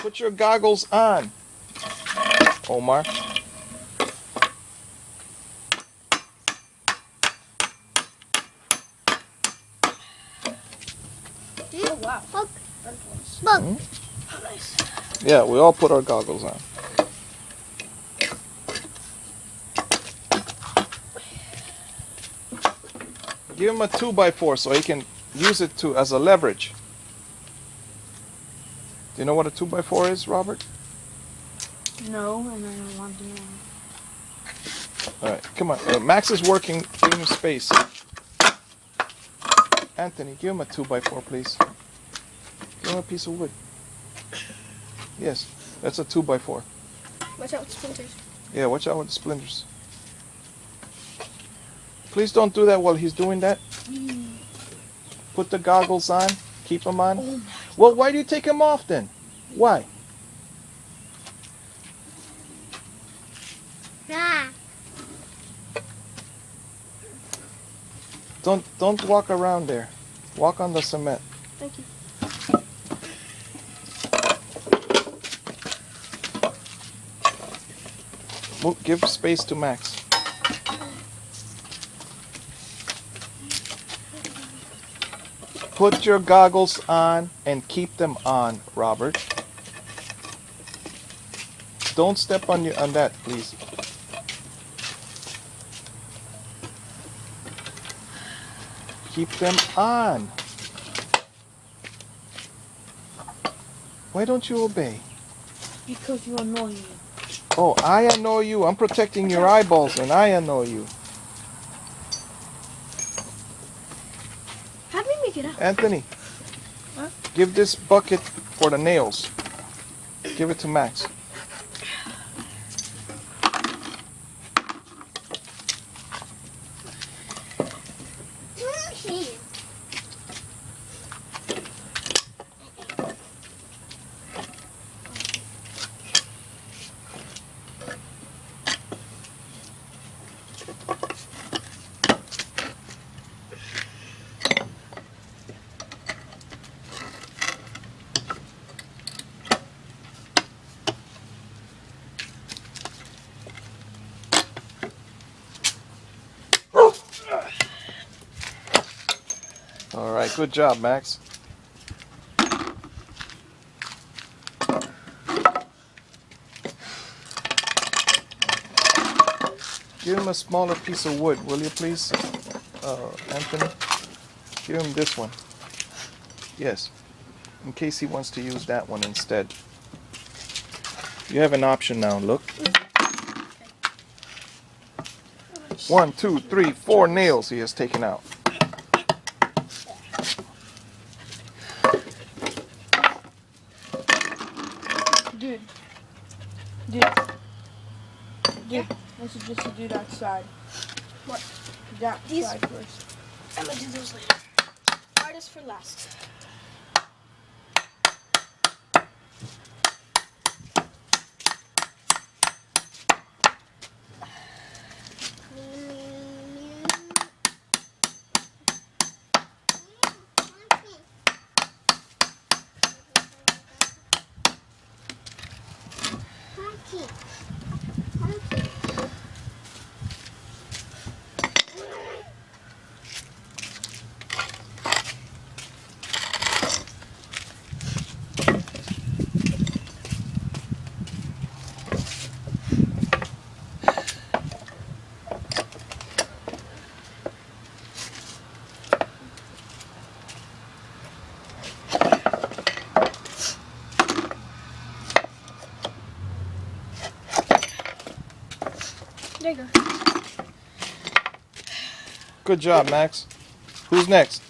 Put your goggles on, Omar. Oh, wow. Look. Look. Hmm? Oh, nice. Yeah, we all put our goggles on. Give him a 2x4 so he can use it as a leverage. Do you know what a 2x4 is, Robert? No, and I don't want to know. All right, come on. Max is working. Give him space. Anthony, give him a 2x4, please. Give him a piece of wood. Yes, that's a 2x4. Watch out with splinters. Yeah, watch out with the splinters. Please don't do that while he's doing that. Put the goggles on. Keep them on. Oh Well, why do you take them off then? Why? Ah. Don't walk around there. Walk on the cement. Thank you. Give space to Max. Put your goggles on and keep them on, Robert. Don't step on that, please. Keep them on. Why don't you obey? Because you annoy me. Oh, I annoy you. I'm protecting your eyeballs and I annoy you. How do we make it up? Anthony, What? give this bucket for the nails. Give it to Max. All right, good job, Max. Give him a smaller piece of wood, will you please, Anthony? Give him this one. Yes, in case he wants to use that one instead. You have an option now, look. 1, 2, 3, 4 nails he has taken out. Dude, I suggest you do that side. What? That These? side first. I'm gonna do those later. Artist for last. There you go. Good job, Max. Who's next?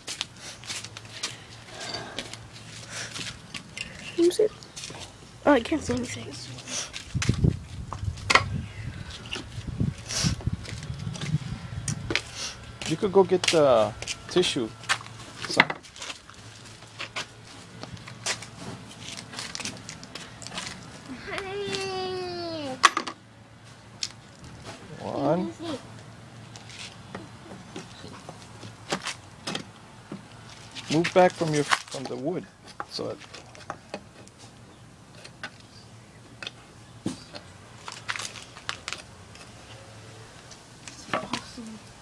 Let me see. Oh, I can't see anything. You could go get the tissue. Son. One. Move back from the wood. So to